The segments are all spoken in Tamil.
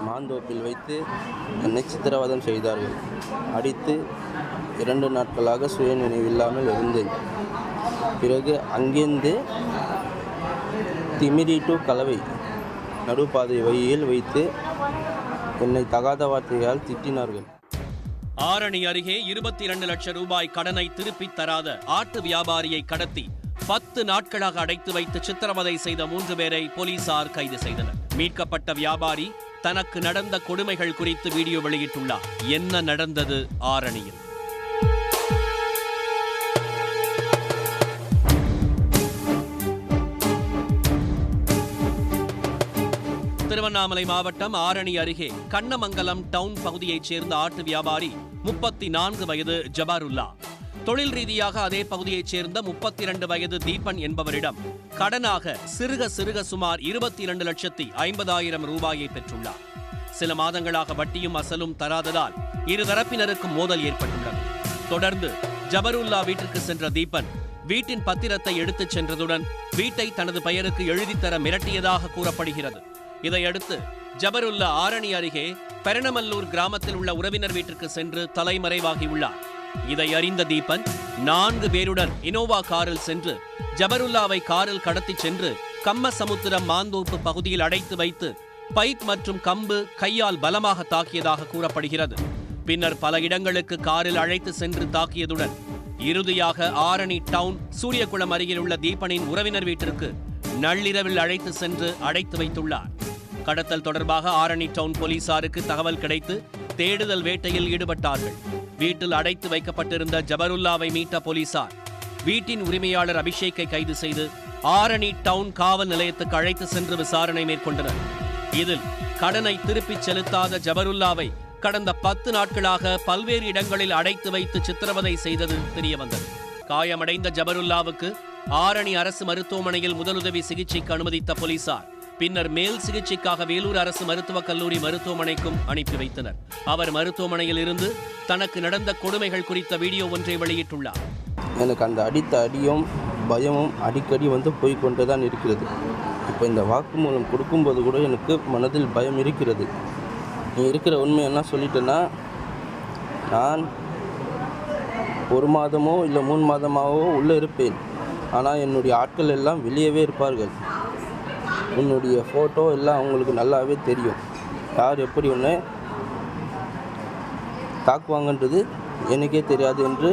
மாந்தோப்பில் வைத்து என்னை சித்திரவதம் செய்தார்கள். அடித்து 2 நாட்களாக சுய நினைவில்லாமல் இருந்தேன். பிறகு அங்கேருந்து திமிரி டு கலவை நடுப்பாதை வழியில் வைத்து என்னை தகாத வார்த்தையால் திட்டினார்கள். ஆரணி அருகே 22 லட்சம் ரூபாய் கடனை திருப்பித் தராத ஆட்டு வியாபாரியை கடத்தி 10 நாட்களாக அடைத்து வைத்து சித்திரவதை செய்த 3 பேரை போலீசார் கைது செய்தனர். மீட்கப்பட்ட வியாபாரி தனக்கு நடந்த கொடுமைகள் குறித்து வீடியோ வெளியிட்டுள்ளார். என்ன நடந்தது ஆரணியில்? திருவண்ணாமலை மாவட்டம் ஆரணி அருகே கண்ணமங்கலம் டவுன் பகுதியைச் சேர்ந்த ஆட்டு வியாபாரி 34 வயது ஜபாருல்லா தொழில் ரீதியாக அதே பகுதியைச் சேர்ந்த 32 வயது தீபன் என்பவரிடம் கடனாக சிறுக சுமார் 22,50,000 ரூபாயை பெற்றுள்ளார். சில மாதங்களாக வட்டியும் அசலும் தராததால் இருதரப்பினருக்கும் மோதல் ஏற்பட்டுள்ளது. தொடர்ந்து ஜபருல்லா வீட்டிற்கு சென்ற தீபன் வீட்டின் பத்திரத்தை எடுத்துச் சென்றதுடன் வீட்டை தனது பெயருக்கு எழுதித்தர மிரட்டியதாக கூறப்படுகிறது. இதையடுத்து ஜபருல்லா ஆரணி அருகே பெரணமல்லூர் கிராமத்தில் உள்ள உறவினர் வீட்டிற்கு சென்று தலைமறைவாகியுள்ளார். இதை அறிந்த தீபன் 4 பேருடன் இனோவா காரில் சென்று ஜபருல்லாவை காரில் கடத்திச் சென்று கம்மசமுத்திரம் மாந்தோப்பு பகுதியில் அடைத்து வைத்து பைப் மற்றும் கம்பு கையால் பலமாக தாக்கியதாக கூறப்படுகிறது. பின்னர் பல இடங்களுக்கு காரில் அழைத்து சென்று தாக்கியதுடன் இறுதியாக ஆரணி டவுன் சூரியகுளம் அருகில் உள்ள தீபனின் உறவினர் வீட்டிற்கு நள்ளிரவில் அழைத்து சென்று அடைத்து வைத்துள்ளார். கடத்தல் தொடர்பாக ஆரணி டவுன் போலீசாருக்கு தகவல் கிடைத்து தேடுதல் வேட்டையில் ஈடுபட்டார்கள். வீட்டில் அடைத்து வைக்கப்பட்டிருந்த ஜபருல்லாவை மீட்ட போலீசார் வீட்டின் உரிமையாளர் அபிஷேக்கை கைது செய்து ஆரணி டவுன் காவல் நிலையத்துக்கு அழைத்து சென்று விசாரணை மேற்கொண்டனர். இதில் கடனை திருப்பிச் செலுத்தாத ஜபருல்லாவை கடந்த 10 நாட்களாக பல்வேறு இடங்களில் அடைத்து வைத்து சித்திரவதை செய்தது தெரியவந்தது. காயமடைந்த ஜபருல்லாவுக்கு ஆரணி அரசு மருத்துவமனையில் முதலுதவி சிகிச்சைக்கு அனுமதித்த போலீசார் பின்னர் மேல் சிகிச்சைக்காக வேலூர் அரசு மருத்துவக் கல்லூரி மருத்துவமனைக்கும் அனுப்பி வைத்தனர். அவர் மருத்துவமனையில் இருந்து தனக்கு நடந்த கொடுமைகள் குறித்த வீடியோ ஒன்றை வெளியிட்டுள்ளார். எனக்கு அந்த அடித்த அடியும் பயமும் அடிக்கடி போய்கொண்டே தான் இருக்கிறது. இப்போ இந்த வாக்குமூலம் கொடுக்கும்போது கூட எனக்கு மனதில் பயம் இருக்கிறது. நீ இருக்கிற உண்மை என்ன சொல்லிட்டேன்னா, நான் 1 மாதமோ இல்லை 3 மாதமாகவோ உள்ளே இருப்பேன். ஆனால் என்னுடைய ஆட்கள் எல்லாம் வெளியவே இருப்பார்கள். உன்னுடைய ஃபோட்டோ எல்லாம் அவங்களுக்கு நல்லாவே தெரியும். யார் எப்படி ஒன்று தாக்குவாங்கன்றது எனக்கே தெரியாது என்று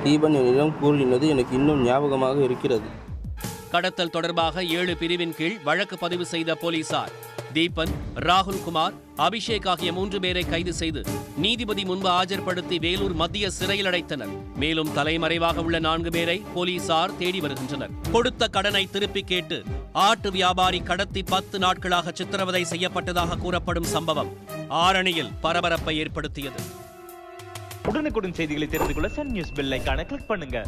தீபன் என்னிடம் கூறினது எனக்கு இன்னும் ஞாபகமாக இருக்கிறது. கடத்தல் தொடர்பாக 7 பிரிவின் கீழ் வழக்கு பதிவு செய்த போலீசார் தீபன், ராகுல்குமார், அபிஷேக் ஆகிய 3 பேரை கைது செய்து நீதிபதி முன்பு ஆஜர்படுத்தி வேலூர் மத்திய சிறையில் அடைத்தனர். மேலும் தலைமறைவாக உள்ள 4 பேரை போலீசார் தேடி வருகின்றனர். கொடுத்த கடனை திருப்பி கேட்டு ஆட்டு வியாபாரி கடத்தி 10 நாட்களாக சித்திரவதை செய்யப்பட்டதாக கூறப்படும் சம்பவம் ஆரணியில் பரபரப்பை ஏற்படுத்தியது. உடனுக்குடன் செய்திகளை தெரிந்து கொள்ள சன் நியூஸ் பெல் ஐகானை கிளிக் பண்ணுங்க.